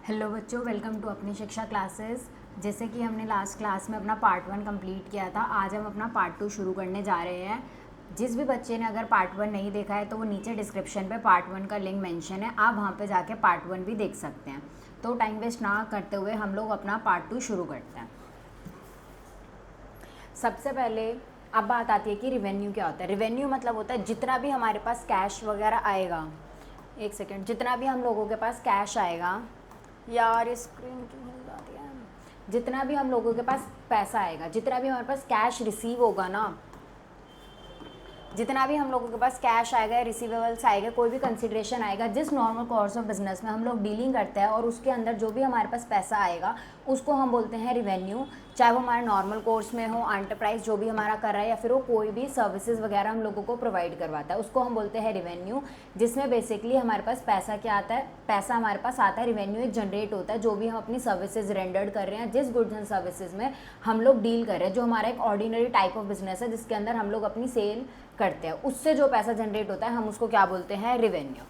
Hello बच्चों, welcome to अपनी शिक्षा क्लासेस। जैसे कि हमने लास्ट क्लास में अपना पार्ट 1 कंप्लीट किया था, आज हम अपना पार्ट 2 शुरू करने जा रहे हैं। जिस भी बच्चे ने अगर पार्ट 1 नहीं देखा है तो वो नीचे डिस्क्रिप्शन पे पार्ट 1 का लिंक मेंशन है, आप वहाँ पे जाके पार्ट 1 भी देख सकते हैं। तो टाइम वेस्ट ना करते हुए हम लोग अपना पार्ट 2 शुरू करते हैं। सबसे पहले अब बात आती है कि रिवेन्यू क्या होता है। रिवेन्यू मतलब होता है जितना भी हमारे पास कैश वगैरह आएगा, एक सेकेंड, जितना भी हम लोगों के पास कैश आएगा, यार स्क्रीन क्यों हिल जाती है, जितना भी हम लोगों के पास पैसा आएगा, जितना भी हमारे पास कैश रिसीव होगा ना, जितना भी हम लोगों के पास कैश आएगा, रिसीवेबल्स आएगा, कोई भी कंसिडरेशन आएगा, जिस नॉर्मल कोर्स ऑफ बिजनेस में हम लोग डीलिंग करते हैं और उसके अंदर जो भी हमारे पास पैसा आएगा उसको हम बोलते हैं रिवेन्यू। चाहे वो हमारे नॉर्मल कोर्स में हो, एंटरप्राइज जो भी हमारा कर रहा है, या फिर वो कोई भी सर्विसेज वगैरह हम लोगों को प्रोवाइड करवाता है, उसको हम बोलते हैं रिवेन्यू। जिसमें बेसिकली हमारे पास पैसा क्या आता है, पैसा हमारे पास आता है, रिवेन्यू एक जनरेट होता है जो भी हम अपनी सर्विसेज रेंडर्ड कर रहे हैं, जिस गुड्स एंड सर्विसेज में हम लोग डील कर रहे हैं, जो हमारा एक ऑर्डिनरी टाइप ऑफ बिजनेस है जिसके अंदर हम लोग अपनी सेल करते हैं, उससे जो पैसा जनरेट होता है हम उसको क्या बोलते हैं, रिवेन्यू।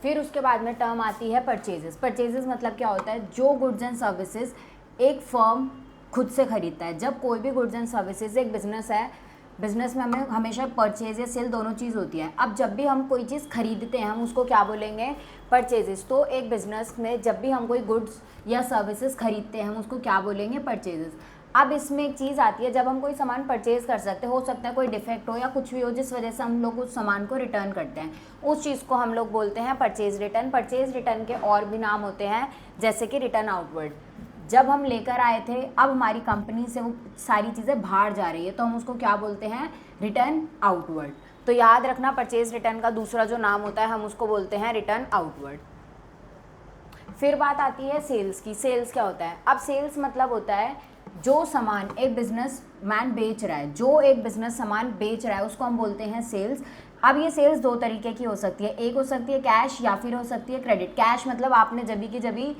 फिर उसके बाद में टर्म आती है परचेजेस। परचेजेस मतलब क्या होता है, जो गुड्स एंड सर्विसेज एक फर्म खुद से खरीदता है। जब कोई भी गुड्स एंड सर्विसेज, एक बिजनेस है, बिजनेस में हमें हमेशा परचेज या सेल दोनों चीज़ होती है। अब जब भी हम कोई चीज़ खरीदते हैं हम उसको क्या बोलेंगे, परचेजेस। तो एक बिजनेस में जब भी हम कोई गुड्स या सर्विसेज खरीदते हैं हम उसको क्या बोलेंगे, परचेजेस। अब इसमें एक चीज़ आती है, जब हम कोई सामान परचेज कर सकते हो सकता है कोई डिफेक्ट हो या कुछ भी हो जिस वजह से हम लोग उस सामान को रिटर्न करते हैं, उस चीज़ को हम लोग बोलते हैं परचेज रिटर्न। परचेज रिटर्न के और भी नाम होते हैं, जैसे कि रिटर्न आउटवर्ड। जब हम लेकर आए थे, अब हमारी कंपनी से वो सारी चीज़ें बाहर जा रही है तो हम उसको क्या बोलते हैं, रिटर्न आउटवर्ड। तो याद रखना, परचेज रिटर्न का दूसरा जो नाम होता है हम उसको बोलते हैं रिटर्न आउटवर्ड। फिर बात आती है सेल्स की। सेल्स क्या होता है, अब सेल्स मतलब होता है जो सामान एक बिजनेस मैन बेच रहा है, जो एक बिजनेस सामान बेच रहा है उसको हम बोलते हैं सेल्स। अब ये सेल्स दो तरीके की हो सकती है, एक हो सकती है कैश या फिर हो सकती है क्रेडिट। कैश मतलब आपने जब की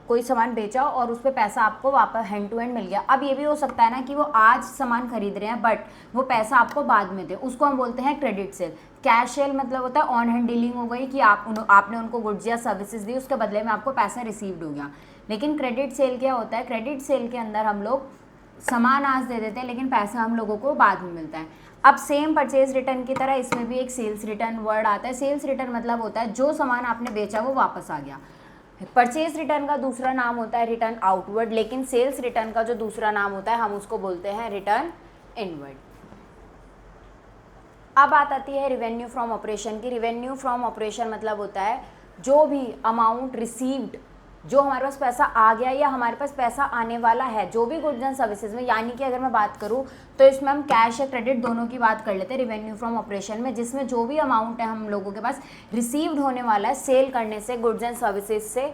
कोई सामान बेचा और उस पर पैसा आपको वापस हैंड टू हैंड मिल गया। अब ये भी हो सकता है ना कि वो आज सामान खरीद रहे हैं बट वो पैसा आपको बाद में दे, उसको हम बोलते हैं क्रेडिट सेल। कैश सेल मतलब होता है ऑन हैंड डीलिंग हो गई कि आपने उनको गुड्स या सर्विसेज दी, उसके बदले में आपको पैसा रिसीव्ड हो गया। लेकिन क्रेडिट सेल क्या होता है, क्रेडिट सेल के अंदर हम लोग सामान आज दे देते हैं लेकिन पैसा हम लोगों को बाद में मिलता है। अब सेम परचेज रिटर्न की तरह इसमें भी एक सेल्स रिटर्न वर्ड आता है। सेल्स रिटर्न मतलब होता है जो सामान आपने बेचा वो वापस आ गया। परचेज रिटर्न का दूसरा नाम होता है रिटर्न आउटवर्ड, लेकिन सेल्स रिटर्न का जो दूसरा नाम होता है हम उसको बोलते हैं रिटर्न इनवर्ड। अब बात आती है रिवेन्यू फ्रॉम ऑपरेशन की। रिवेन्यू फ्रॉम ऑपरेशन मतलब होता है जो भी अमाउंट रिसीव्ड, जो हमारे पास पैसा आ गया या हमारे पास पैसा आने वाला है, जो भी गुड्स एंड सर्विसेज में, यानी कि अगर मैं बात करूँ तो इसमें हम कैश या क्रेडिट दोनों की बात कर लेते हैं रिवेन्यू फ्रॉम ऑपरेशन में, जिसमें जो भी अमाउंट है हम लोगों के पास रिसीव्ड होने वाला है सेल करने से, गुड्स एंड सर्विसेज से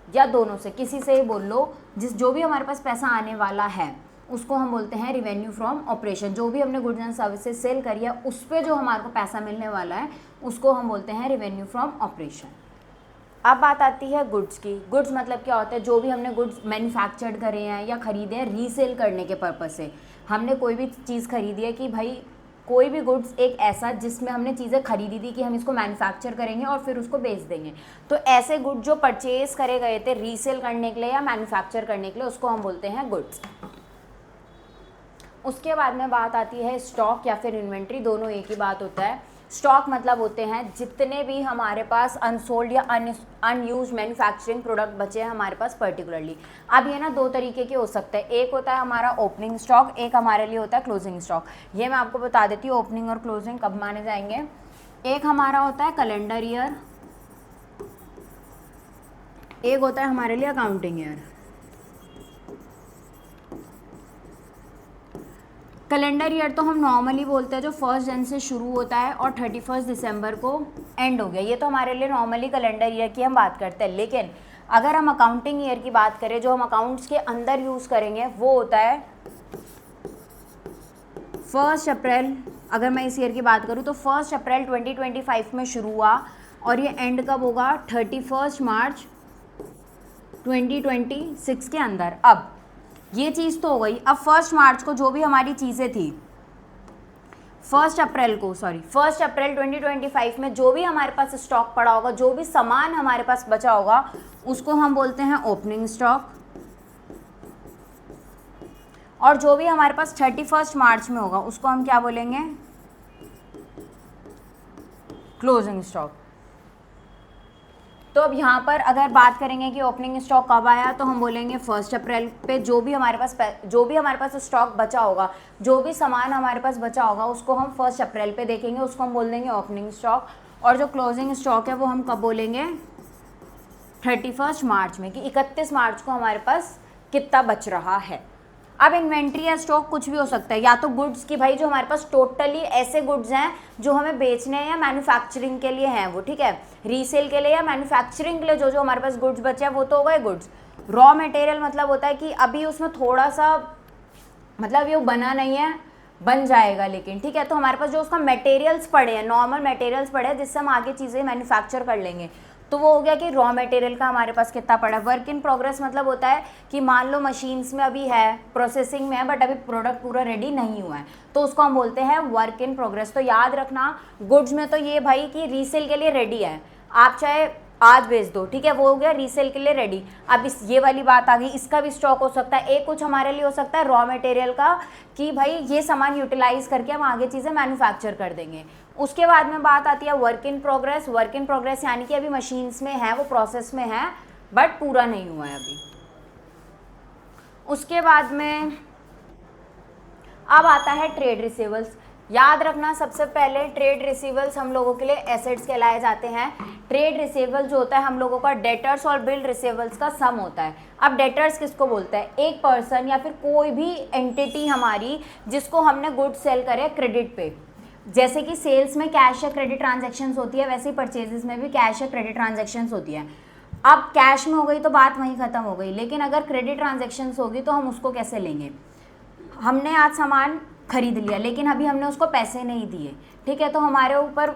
या दोनों से, किसी से ही बोल लो, जो भी हमारे पास पैसा आने वाला है उसको हम बोलते हैं रिवेन्यू फ्रॉम ऑपरेशन। जो भी हमने गुड्स एंड सर्विसेज सेल करी है उस पर जो हमारे को पैसा मिलने वाला है उसको हम बोलते हैं रिवेन्यू फ्रॉम ऑपरेशन। अब बात आती है गुड्स की। गुड्स मतलब क्या होता है, जो भी हमने गुड्स मैन्युफैक्चर्ड करे हैं या खरीदे हैं रीसेल करने के पर्पज़ से, हमने कोई भी चीज़ खरीदी है कि भाई कोई भी गुड्स एक ऐसा जिसमें हमने चीज़ें खरीदी थी कि हम इसको मैन्युफैक्चर करेंगे और फिर उसको बेच देंगे, तो ऐसे गुड जो परचेज करे गए थे रीसेल करने के लिए या मैन्युफैक्चर करने के लिए उसको हम बोलते हैं गुड्स। उसके बाद में बात आती है स्टॉक या फिर इन्वेंट्री, दोनों एक ही बात होता है। स्टॉक मतलब होते हैं जितने भी हमारे पास अनसोल्ड या अनयूज मैन्युफैक्चरिंग प्रोडक्ट बचे हैं हमारे पास पर्टिकुलरली। अब ये ना दो तरीके के हो सकते हैं, एक होता है हमारा ओपनिंग स्टॉक, एक हमारे लिए होता है क्लोजिंग स्टॉक। ये मैं आपको बता देती हूँ ओपनिंग और क्लोजिंग कब माने जाएंगे। एक हमारा होता है कैलेंडर ईयर, एक होता है हमारे लिए अकाउंटिंग ईयर। कैलेंडर ईयर तो हम नॉर्मली बोलते हैं जो 1 जनवरी से शुरू होता है और 31 दिसंबर को एंड हो गया, ये तो हमारे लिए नॉर्मली कैलेंडर ईयर की हम बात करते हैं। लेकिन अगर हम अकाउंटिंग ईयर की बात करें, जो हम अकाउंट्स के अंदर यूज़ करेंगे वो होता है 1 अप्रैल। अगर मैं इस ईयर की बात करूँ तो 1 अप्रैल 2025 में शुरू हुआ और ये एंड कब होगा, 31 मार्च 2026 के अंदर। अब ये चीज़ तो हो गई। अब 1 मार्च को जो भी हमारी चीज़ें थी, 1 अप्रैल 2025 में जो भी हमारे पास स्टॉक पड़ा होगा, जो भी सामान हमारे पास बचा होगा, उसको हम बोलते हैं ओपनिंग स्टॉक। और जो भी हमारे पास 31 मार्च में होगा उसको हम क्या बोलेंगे? Closing stock. तो अब यहाँ पर अगर बात करेंगे कि ओपनिंग स्टॉक कब आया, तो हम बोलेंगे 1 अप्रैल पे जो भी हमारे पास स्टॉक बचा होगा, जो भी सामान हमारे पास बचा होगा, उसको हम 1 अप्रैल पे देखेंगे, उसको हम बोल देंगे ओपनिंग स्टॉक। और जो क्लोजिंग स्टॉक है वो हम कब बोलेंगे? 31 मार्च में, कि 31 मार्च को हमारे पास कितना बच रहा है। अब इन्वेंट्री या स्टॉक कुछ भी हो सकता है, या तो गुड्स की भाई जो हमारे पास टोटली ऐसे गुड्स हैं जो हमें बेचने हैं या मैन्युफैक्चरिंग के लिए हैं वो, ठीक है, रीसेल के लिए या मैन्युफैक्चरिंग के लिए जो हमारे पास गुड्स बचे हैं वो तो हो गए गुड्स। रॉ मटेरियल मतलब होता है कि अभी उसमें थोड़ा सा मतलब ये बना नहीं है, बन जाएगा लेकिन, ठीक है, तो हमारे पास जो उसका मटेरियल्स पड़े हैं, नॉर्मल मटेरियल्स पड़े हैं जिससे हम आगे चीज़ें मैन्युफैक्चर कर लेंगे, तो वो हो गया कि रॉ मटेरियल का हमारे पास कितना पड़ा है। वर्क इन प्रोग्रेस मतलब होता है कि मान लो मशीन्स में अभी है, प्रोसेसिंग में है, बट अभी प्रोडक्ट पूरा रेडी नहीं हुआ है, तो उसको हम बोलते हैं वर्क इन प्रोग्रेस। तो याद रखना गुड्स में तो ये भाई कि रीसेल के लिए रेडी है, आप चाहे आज बेच दो, ठीक है, वो हो गया रीसेल के लिए रेडी। अब इस ये वाली बात आ गई, इसका भी स्टॉक हो सकता है। एक कुछ हमारे लिए हो सकता है रॉ मटेरियल का, कि भाई ये सामान यूटिलाइज करके हम आगे चीज़ें मैन्युफैक्चर कर देंगे। उसके बाद में बात आती है work in progress. Work in progress यानी कि अभी मशीन्स में है, वो प्रोसेस में है, बट पूरा नहीं हुआ है अभी। उसके बाद में अब आता है ट्रेड रिसीवेबल्स। याद रखना सबसे पहले ट्रेड रिसीवेबल्स हम लोगों के लिए एसेट्स कहलाए जाते हैं। ट्रेड रिसीवेबल जो होता है हम लोगों का डेटर्स और बिल रिसीवेबल्स का सम होता है। अब डेटर्स किसको बोलते हैं? एक पर्सन या फिर कोई भी एंटिटी हमारी जिसको हमने गुड्स सेल करे क्रेडिट पे। जैसे कि सेल्स में कैश या क्रेडिट ट्रांजैक्शंस होती है, वैसे ही परचेजेस में भी कैश या क्रेडिट ट्रांजैक्शंस होती है। अब कैश में हो गई तो बात वहीं ख़त्म हो गई, लेकिन अगर क्रेडिट ट्रांजैक्शंस होगी तो हम उसको कैसे लेंगे? हमने आज सामान खरीद लिया लेकिन अभी हमने उसको पैसे नहीं दिए, ठीक है, तो हमारे ऊपर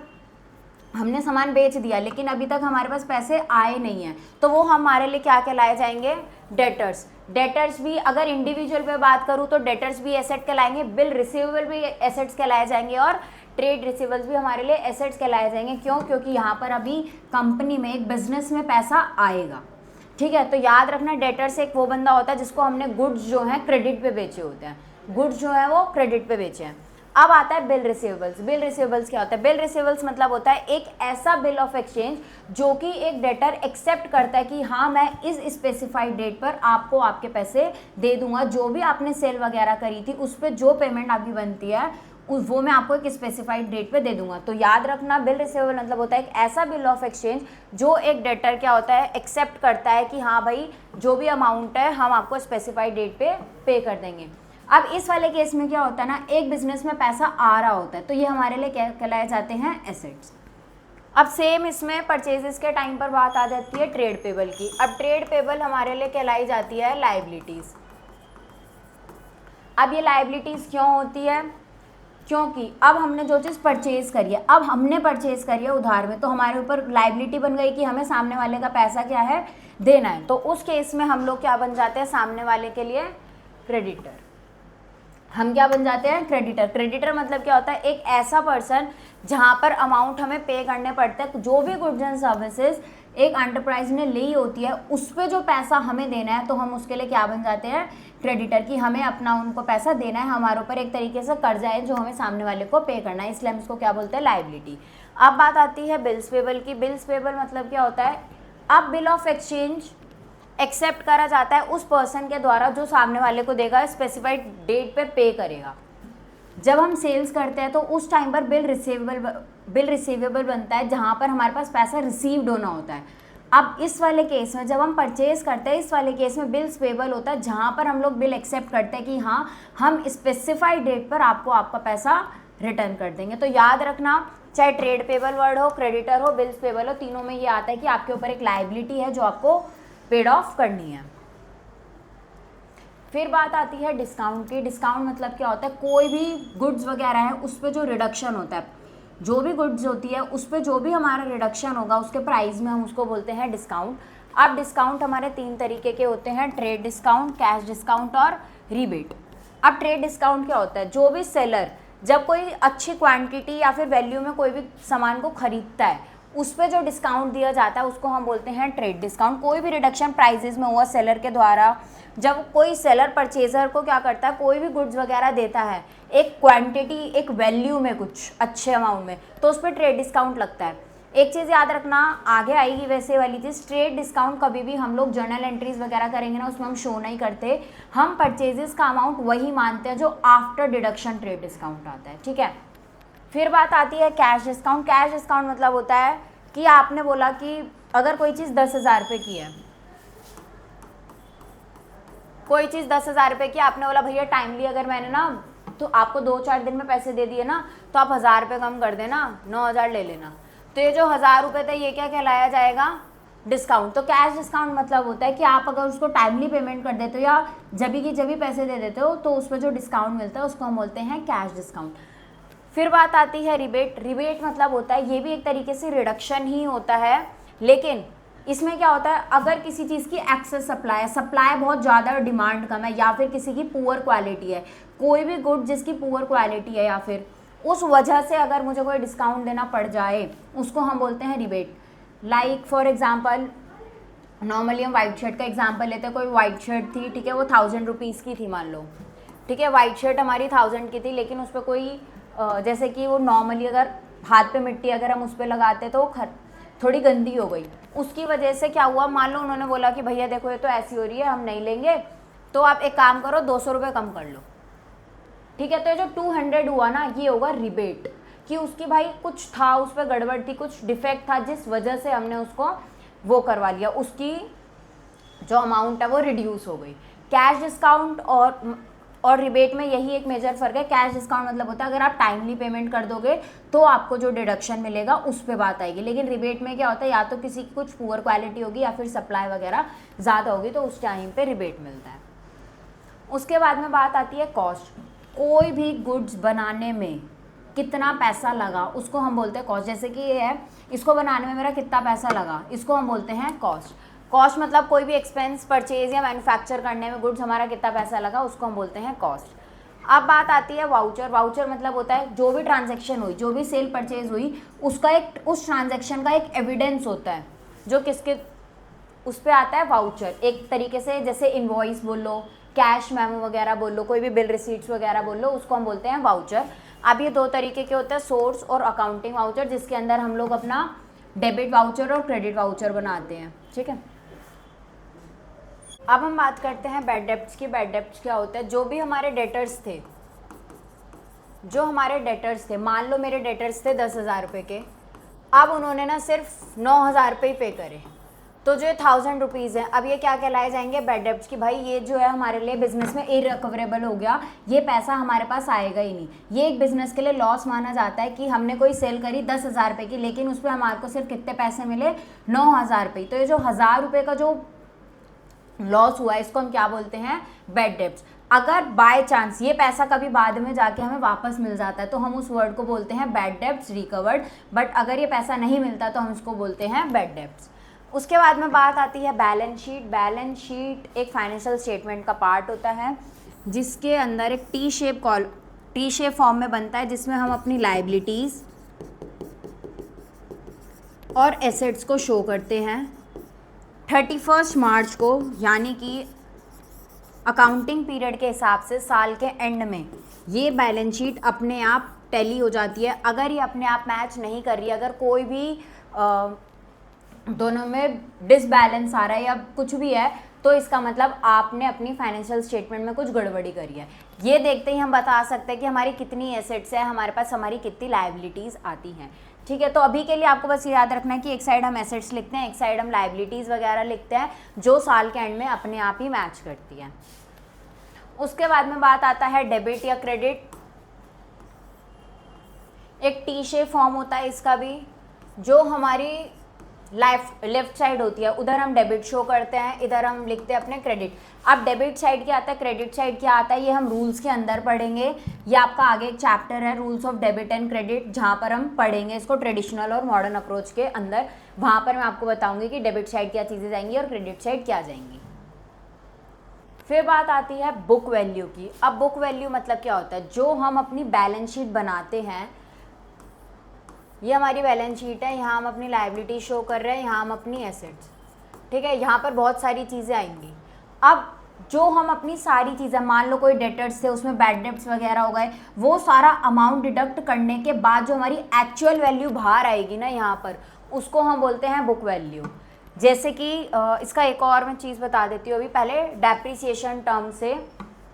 हमने सामान बेच दिया लेकिन अभी तक हमारे पास पैसे आए नहीं हैं, तो वो हमारे लिए क्या कहलाए जाएंगे? डेटर्स। डेटर्स भी अगर इंडिविजुअल पे बात करूँ तो डेटर्स भी एसेट कहलाएंगे, बिल रिसीवेबल भी एसेट्स कहलाए जाएंगे और ट्रेड रिसीवेबल्स भी हमारे लिए एसेट्स कहलाए जाएंगे। क्यों? क्योंकि यहाँ पर अभी कंपनी में, एक बिजनेस में पैसा आएगा, ठीक है। तो याद रखना डेटर्स एक वो बंदा होता है जिसको हमने गुड्स जो हैं क्रेडिट पे बेचे होते हैं, गुड्स जो है वो क्रेडिट पे बेचे हैं। अब आता है बिल रिसीवेबल्स। बिल रिसीवेबल्स क्या होता है? बिल रिसीवेबल्स मतलब होता है एक ऐसा बिल ऑफ एक्सचेंज जो कि एक डेटर एक्सेप्ट करता है कि हाँ मैं इस स्पेसिफाइड डेट पर आपको आपके पैसे दे दूंगा, जो भी आपने सेल वगैरह करी थी उस पर जो पेमेंट आपकी बनती है वो मैं आपको एक स्पेसिफाइड डेट पे दे दूंगा। तो याद रखना बिल रिसीवेबल मतलब होता है एक ऐसा बिल ऑफ एक्सचेंज जो एक डेटर क्या होता है एक्सेप्ट करता है कि हाँ भाई जो भी अमाउंट है हम आपको स्पेसिफाइड डेट पे कर देंगे। अब इस वाले केस में क्या होता है ना, एक बिजनेस में पैसा आ रहा होता है तो ये हमारे लिए क्या कहलाए जाते हैं? एसेट्स। अब सेम इसमें परचेजेस के टाइम पर बात आ जाती है ट्रेड पेबल की। अब ट्रेड पेबल हमारे लिए कहलाई जाती है लायबिलिटीज़। अब ये लायबिलिटीज़ क्यों होती है? क्योंकि अब हमने जो चीज़ परचेज़ करी है, अब हमने परचेज़ करी है उधार में, तो हमारे ऊपर लायबिलिटी बन गई कि हमें सामने वाले का पैसा क्या है? देना है। तो उस केस में हम लोग क्या बन जाते हैं? सामने वाले के लिए क्रेडिटर। हम क्या बन जाते हैं? क्रेडिटर। क्रेडिटर मतलब क्या होता है? एक ऐसा पर्सन जहाँ पर अमाउंट हमें पे करने पड़ते हैं, जो भी गुड्स एंड सर्विसेज एक एंटरप्राइज ने ली होती है उस पर जो पैसा हमें देना है, तो हम उसके लिए क्या बन जाते हैं? क्रेडिटर। कि हमें अपना उनको पैसा देना है, हमारे ऊपर एक तरीके से कर्जा है जो हमें सामने वाले को पे करना है, इसलिए हम इसको क्या बोलते हैं? लायबिलिटी। अब बात आती है बिल्स पेबल की। बिल्स पेबल मतलब क्या होता है? अब बिल ऑफ एक्सचेंज एक्सेप्ट करा जाता है उस पर्सन के द्वारा जो सामने वाले को देगा, स्पेसिफाइड डेट पे करेगा। जब हम सेल्स करते हैं तो उस टाइम पर बिल रिसीवेबल बनता है जहाँ पर हमारे पास पैसा रिसीव्ड होना होता है। अब इस वाले केस में जब हम परचेज करते हैं, इस वाले केस में बिल्स पेबल होता है जहाँ पर हम लोग बिल एक्सेप्ट करते हैं कि हाँ हम स्पेसिफाइड डेट पर आपको आपका पैसा रिटर्न कर देंगे। तो याद रखना चाहे ट्रेड पेबल वर्ड हो, क्रेडिटर हो, बिल्स पेबल हो, तीनों में ये आता है कि आपके ऊपर एक लायबिलिटी है जो आपको पेड ऑफ करनी है। फिर बात आती है डिस्काउंट की। डिस्काउंट मतलब क्या होता है? कोई भी गुड्स वगैरह है उस पर जो रिडक्शन होता है, जो भी गुड्स होती है उस पर जो भी हमारा रिडक्शन होगा उसके प्राइस में हम उसको बोलते हैं डिस्काउंट। अब डिस्काउंट हमारे 3 तरीके के होते हैं, ट्रेड डिस्काउंट, कैश डिस्काउंट और रीबेट। अब ट्रेड डिस्काउंट क्या होता है? जो भी सेलर जब कोई अच्छी क्वांटिटी या फिर वैल्यू में कोई भी सामान को खरीदता है उस पर जो डिस्काउंट दिया जाता है उसको हम बोलते हैं ट्रेड डिस्काउंट। कोई भी रिडक्शन प्राइजेस में हुआ सेलर के द्वारा, जब कोई सेलर परचेजर को क्या करता है, कोई भी गुड्स वगैरह देता है एक क्वांटिटी एक वैल्यू में कुछ अच्छे अमाउंट में, तो उस पर ट्रेड डिस्काउंट लगता है। एक चीज़ याद रखना, आगे आएगी वैसे वाली चीज़, ट्रेड डिस्काउंट कभी भी हम लोग जर्नल एंट्रीज वगैरह करेंगे ना उसमें हम शो नहीं करते, हम परचेजेस का अमाउंट वही मानते हैं जो आफ्टर डिडक्शन ट्रेड डिस्काउंट आता है, ठीक है। फिर बात आती है कैश डिस्काउंट। कैश डिस्काउंट मतलब होता है कि आपने बोला कि अगर कोई चीज़ 10,000 रुपये की है, कोई चीज़ 10,000 रुपये की, आपने बोला भैया टाइमली अगर मैंने ना तो आपको 2-4 दिन में पैसे दे दिए ना तो आप 1,000 रुपये कम कर देना, 9,000 ले लेना, तो ये जो 1,000 रुपये थे ये क्या कहलाया जाएगा, डिस्काउंट। तो कैश डिस्काउंट मतलब होता है कि आप अगर उसको टाइमली पेमेंट कर देते हो या जब भी पैसे दे देते हो तो उस पर जो डिस्काउंट मिलता है उसको हम बोलते हैं कैश डिस्काउंट। फिर बात आती है रिबेट। रिबेट मतलब होता है, ये भी एक तरीके से रिडक्शन ही होता है, लेकिन इसमें क्या होता है, अगर किसी चीज़ की एक्सेस सप्लाई है, सप्लाई बहुत ज़्यादा और डिमांड कम है, या फिर किसी की पुअर क्वालिटी है, कोई भी गुड जिसकी पुअर क्वालिटी है, या फिर उस वजह से अगर मुझे कोई डिस्काउंट देना पड़ जाए उसको हम बोलते हैं rebate. Like for example, normally हम वाइट शर्ट का एग्जांपल लेते हैं। कोई वाइट शर्ट थी, ठीक है, वो 1,000 रुपीज़ की थी मान लो, ठीक है, वाइट शर्ट हमारी 1,000 की थी, लेकिन उस पर कोई जैसे कि वो नॉर्मली अगर हाथ पे मिट्टी अगर हम उस पर लगाते तो थोड़ी गंदी हो गई, उसकी वजह से क्या हुआ, मान लो उन्होंने बोला कि भैया देखो ये तो ऐसी हो रही है हम नहीं लेंगे, तो आप एक काम करो 200 रुपये कम कर लो, ठीक है। तो ये जो 200 हुआ ना ये होगा रिबेट, कि उसकी भाई कुछ था उस पर गड़बड़ थी, कुछ डिफेक्ट था जिस वजह से हमने उसको वो करवा लिया, उसकी जो अमाउंट है वो रिड्यूस हो गई। कैश डिस्काउंट और रिबेट में यही एक मेजर फ़र्क है। कैश डिस्काउंट मतलब होता है अगर आप टाइमली पेमेंट कर दोगे तो आपको जो डिडक्शन मिलेगा उस पर बात आएगी, लेकिन रिबेट में क्या होता है, या तो किसी की कुछ पुअर क्वालिटी होगी या फिर सप्लाई वगैरह ज़्यादा होगी तो उस टाइम पे रिबेट मिलता है। उसके बाद में बात आती है कॉस्ट। कोई भी गुड्स बनाने में कितना पैसा लगा उसको हम बोलते हैं कॉस्ट। जैसे कि ये है, इसको बनाने में मेरा कितना पैसा लगा, इसको हम बोलते हैं कॉस्ट। कॉस्ट मतलब कोई भी एक्सपेंस परचेज या मैन्युफैक्चर करने में गुड्स हमारा कितना पैसा लगा उसको हम बोलते हैं कॉस्ट। अब बात आती है वाउचर। वाउचर मतलब होता है जो भी ट्रांजैक्शन हुई, जो भी सेल परचेज हुई, उसका एक उस ट्रांजैक्शन का एक एविडेंस होता है जो किसके उस पर आता है वाउचर। एक तरीके से जैसे इनवॉइस बोल लो, कैश मेमो वगैरह बोल लो, कोई भी बिल रिसीट्स वगैरह बोल लो, उसको हम बोलते हैं वाउचर। अब ये दो तरीके के होते हैं, सोर्स और अकाउंटिंग वाउचर, जिसके अंदर हम लोग अपना डेबिट वाउचर और क्रेडिट वाउचर बनाते हैं, ठीक है। अब हम बात करते हैं बैड डेब्ट्स की। बैड डेब्ट्स क्या होता है, जो भी हमारे डेटर्स थे, मान लो मेरे डेटर्स थे 10,000 रुपये के, अब उन्होंने ना सिर्फ 9,000 रुपये ही पे करे, तो जो 1,000 रुपीज़ है अब ये क्या कहलाए जाएंगे, बैड डेब्ट्स की। भाई ये जो है हमारे लिए बिजनेस में इरिकवरेबल हो गया, ये पैसा हमारे पास आएगा ही नहीं। ये एक बिजनेस के लिए लॉस माना जाता है कि हमने कोई सेल करी 10,000 रुपये की, लेकिन उस पर हमारे को सिर्फ कितने पैसे मिले, 9,000 रुपये। तो ये जो 1,000 रुपये का जो लॉस हुआ है इसको हम क्या बोलते हैं, बैड डेब्ट्स। अगर बाय चांस ये पैसा कभी बाद में जाके हमें वापस मिल जाता है तो हम उस वर्ड को बोलते हैं बैड डेब्ट्स रिकवर्ड, बट अगर ये पैसा नहीं मिलता तो हम उसको बोलते हैं बैड डेब्ट्स। उसके बाद में बात आती है बैलेंस शीट। बैलेंस शीट एक फाइनेंशियल स्टेटमेंट का पार्ट होता है जिसके अंदर एक टी शेप फॉर्म में बनता है, जिसमें हम अपनी लायबिलिटीज़ और एसेट्स को शो करते हैं। 31 मार्च को यानी कि अकाउंटिंग पीरियड के हिसाब से साल के एंड में ये बैलेंस शीट अपने आप टैली हो जाती है। अगर ये अपने आप मैच नहीं कर रही, अगर कोई भी दोनों में डिसबैलेंस आ रहा है या कुछ भी है, तो इसका मतलब आपने अपनी फाइनेंशियल स्टेटमेंट में कुछ गड़बड़ी करी है। ये देखते ही हम बता सकते हैं कि हमारी कितनी एसेट्स है, हमारे पास हमारी कितनी लायबिलिटीज़ आती हैं, ठीक है। तो अभी के लिए आपको बस याद रखना है कि एक साइड हम एसेट्स लिखते हैं, एक साइड हम लायबिलिटीज़ वगैरह लिखते हैं, जो साल के एंड में अपने आप ही मैच करती है। उसके बाद में बात आता है डेबिट या क्रेडिट। एक टी शेप फॉर्म होता है इसका भी, जो हमारी लेफ्ट साइड होती है, उधर हम डेबिट शो करते हैं, इधर हम लिखते हैं अपने क्रेडिट। अब डेबिट साइड क्या आता है, क्रेडिट साइड क्या आता है, ये हम रूल्स के अंदर पढ़ेंगे। ये आपका आगे एक चैप्टर है rules of debit and credit, जहाँ पर हम पढ़ेंगे इसको ट्रेडिशनल और मॉडर्न अप्रोच के अंदर। वहाँ पर मैं आपको बताऊंगी कि डेबिट साइड क्या चीज़ें जाएंगी और क्रेडिट साइड क्या जाएंगी। फिर बात आती है बुक वैल्यू की। अब बुक वैल्यू मतलब क्या होता है, जो हम अपनी बैलेंस शीट बनाते हैं, ये हमारी बैलेंस शीट है, यहाँ हम अपनी लायबिलिटी शो कर रहे हैं, यहाँ हम अपनी एसेट्स, ठीक है, यहाँ पर बहुत सारी चीज़ें आएंगी। अब जो हम अपनी सारी चीज़ें, मान लो कोई डेटर्स थे, उसमें बैड डेट्स वगैरह हो गए, वो सारा अमाउंट डिडक्ट करने के बाद जो हमारी एक्चुअल वैल्यू बाहर आएगी ना यहाँ पर, उसको हम बोलते हैं बुक वैल्यू। जैसे कि इसका एक और मैं चीज़ बता देती हूँ अभी, पहले डेप्रिसिएशन टर्म से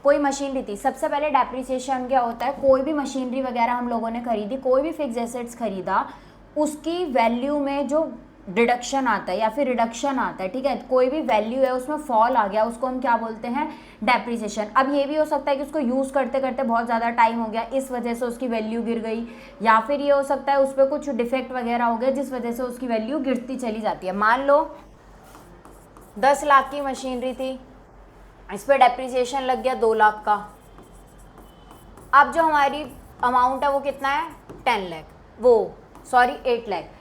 कोई मशीनरी थी, सबसे पहले डेप्रिसिएशन क्या होता है, कोई भी मशीनरी वगैरह हम लोगों ने खरीदी, कोई भी फिक्स एसेट्स खरीदा, उसकी वैल्यू में जो डिडक्शन आता है या फिर रिडक्शन आता है, ठीक है, कोई भी वैल्यू है उसमें फॉल आ गया, उसको हम क्या बोलते हैं, डेप्रिसिएशन। अब ये भी हो सकता है कि उसको यूज़ करते करते बहुत ज़्यादा टाइम हो गया, इस वजह से उसकी वैल्यू गिर गई, या फिर ये हो सकता है उस पर कुछ डिफेक्ट वगैरह हो गया जिस वजह से उसकी वैल्यू गिरती चली जाती है। मान लो 10 लाख की मशीनरी थी, इस पर डेप्रिसिएशन लग गया 2 लाख का। अब जो हमारी अमाउंट है वो कितना है, 10 लाख, वो सॉरी 8 लाख,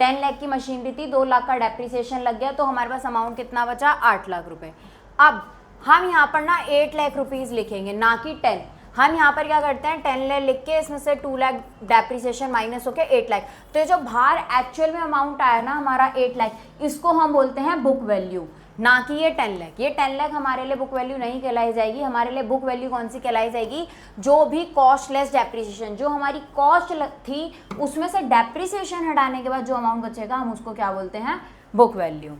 10 लाख की मशीनरी थी, 2 लाख का डेप्रिसिएशन लग गया, तो हमारे पास अमाउंट कितना बचा, 8 लाख रुपए। अब हम यहाँ पर ना 8 लाख रुपीज़ लिखेंगे, ना कि 10। हम यहाँ पर क्या करते हैं, 10 लाख लिख के इसमें से 2 लाख डेप्रिसिएशन माइनस होके 8 लाख, तो ये जो बाहर एक्चुअल में अमाउंट आया ना हमारा 8 लाख, इसको हम बोलते हैं बुक वैल्यू, ना कि ये 10 लाख। ये 10 लाख हमारे लिए बुक वैल्यू नहीं कहलाई जाएगी, हमारे लिए बुक वैल्यू कौन सी कहलाई जाएगी, जो भी कॉस्ट लेस डेप्रिसिएशन, जो हमारी कॉस्ट थी उसमें से डेप्रिसिएशन हटाने के बाद जो अमाउंट बचेगा, हम उसको क्या बोलते हैं, बुक वैल्यू।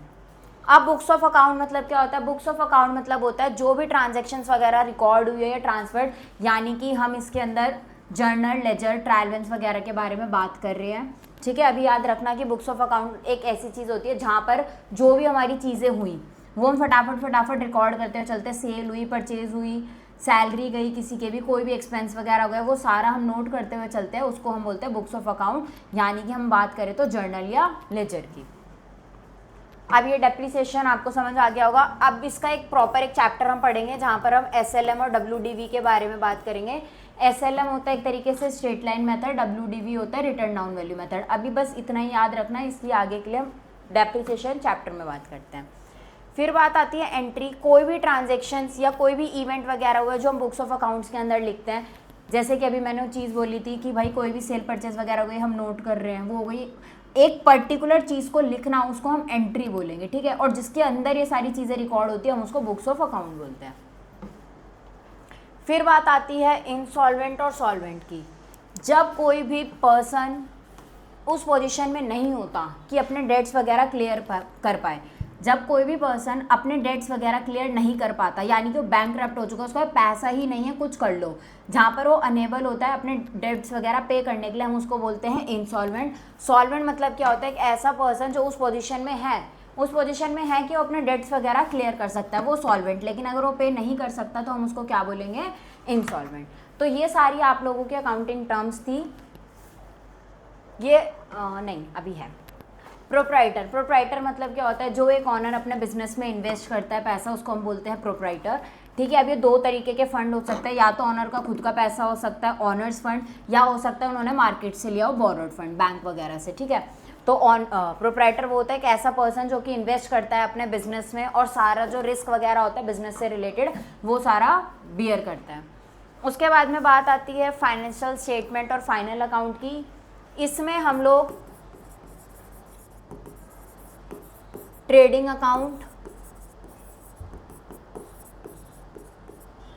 अब बुक्स ऑफ अकाउंट मतलब क्या होता है, बुक्स ऑफ अकाउंट मतलब होता है जो भी ट्रांजेक्शन्स वगैरह रिकॉर्ड हुई है या ट्रांसफर्ड, यानी कि हम इसके अंदर जर्नल, लेजर, ट्रायल बैलेंस वगैरह के बारे में बात कर रहे हैं, ठीक है। अभी याद रखना कि बुक्स ऑफ अकाउंट एक ऐसी चीज़ होती है जहाँ पर जो भी हमारी चीज़ें हुई वो हम फटाफट रिकॉर्ड करते हुए चलते, सेल हुई, परचेज हुई, सैलरी गई किसी के भी, कोई भी एक्सपेंस वगैरह हो गया, वो सारा हम नोट करते हुए चलते हैं, उसको हम बोलते हैं बुक्स ऑफ अकाउंट, यानी कि हम बात करें तो जर्नल या लेजर की। अब ये डेप्रिसिएशन आपको समझ आ गया होगा। अब इसका एक प्रॉपर एक चैप्टर हम पढ़ेंगे जहाँ पर हम SLM और WDV के बारे में बात करेंगे। SLM होता है एक तरीके से स्ट्रेट लाइन मेथड, WDV होता है रिटर्न डाउन वैल्यू मेथड। अभी बस इतना ही याद रखना है, इसलिए आगे के लिए हम डेप्रिसिएशन चैप्टर में बात करते हैं। फिर बात आती है एंट्री। कोई भी ट्रांजेक्शन्स या कोई भी इवेंट वगैरह हुआ जो हम बुक्स ऑफ अकाउंट्स के अंदर लिखते हैं, जैसे कि अभी मैंने चीज़ बोली थी कि भाई कोई भी सेल परचेज वगैरह हो गई, हम नोट कर रहे हैं, वो हो गई, एक पर्टिकुलर चीज़ को लिखना, उसको हम एंट्री बोलेंगे, ठीक है। और जिसके अंदर ये सारी चीज़ें रिकॉर्ड होती है हम उसको बुक्स ऑफ अकाउंट बोलते हैं। फिर बात आती है इंसॉल्वेंट और सॉल्वेंट की। जब कोई भी पर्सन उस पोजीशन में नहीं होता कि अपने डेट्स वगैरह क्लियर कर पाए, जब कोई भी पर्सन अपने डेट्स वगैरह क्लियर नहीं कर पाता, यानी कि वो बैंकरप्ट हो चुका है, उसका पैसा ही नहीं है, कुछ कर लो, जहाँ पर वो अनेबल होता है अपने डेट्स वगैरह पे करने के लिए, हम उसको बोलते हैं इंसॉल्वेंट। सॉल्वेंट मतलब क्या होता है, एक ऐसा पर्सन जो उस पोजीशन में है, उस पोजीशन में है कि वो अपने डेट्स वगैरह क्लियर कर सकता है, वो सॉल्वेंट। लेकिन अगर वो पे नहीं कर सकता तो हम उसको क्या बोलेंगे, इंसॉल्वेंट। तो ये सारी आप लोगों की अकाउंटिंग टर्म्स थी। ये नहीं अभी है प्रोप्राइटर। प्रोप्राइटर मतलब क्या होता है, जो एक ऑनर अपने बिजनेस में इन्वेस्ट करता है पैसा, उसको हम बोलते हैं प्रोप्राइटर, ठीक है। अब ये 2 तरीके के फंड हो सकते हैं, या तो ऑनर का खुद का पैसा हो सकता है ऑनर्स फंड, या हो सकता है उन्होंने मार्केट से लिया हो बोरोड फंड, बैंक वगैरह से, ठीक है। तो प्रोप्राइटर वो होता है एक ऐसा पर्सन जो कि इन्वेस्ट करता है अपने बिजनेस में और सारा जो रिस्क वगैरह होता है बिजनेस से रिलेटेड वो सारा बियर करता है। उसके बाद में बात आती है फाइनेंशियल स्टेटमेंट और फाइनल अकाउंट की। इसमें हम लोग trading account,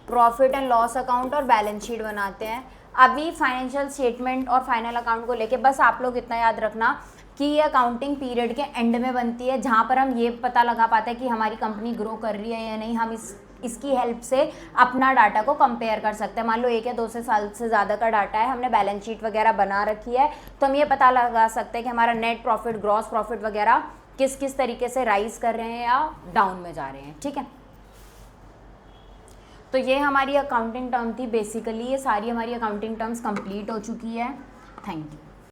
profit and loss account और बैलेंस शीट बनाते हैं। अभी फाइनेंशियल स्टेटमेंट और फाइनल अकाउंट को लेके बस आप लोग इतना याद रखना कि ये अकाउंटिंग पीरियड के एंड में बनती है, जहाँ पर हम ये पता लगा पाते हैं कि हमारी कंपनी ग्रो कर रही है या नहीं। हम इसकी हेल्प से अपना डाटा को कंपेयर कर सकते हैं। मान लो 1 या 2 साल से ज़्यादा का डाटा है, हमने बैलेंस शीट वगैरह बना रखी है, तो हम ये पता लगा सकते हैं कि हमारा नेट प्रॉफिट, ग्रॉस प्रॉफिट वगैरह किस किस तरीके से राइज कर रहे हैं या डाउन में जा रहे हैं, ठीक है। तो ये हमारी अकाउंटिंग टर्म थी बेसिकली। ये सारी हमारी अकाउंटिंग टर्म्स कंप्लीट हो चुकी है। Thank you.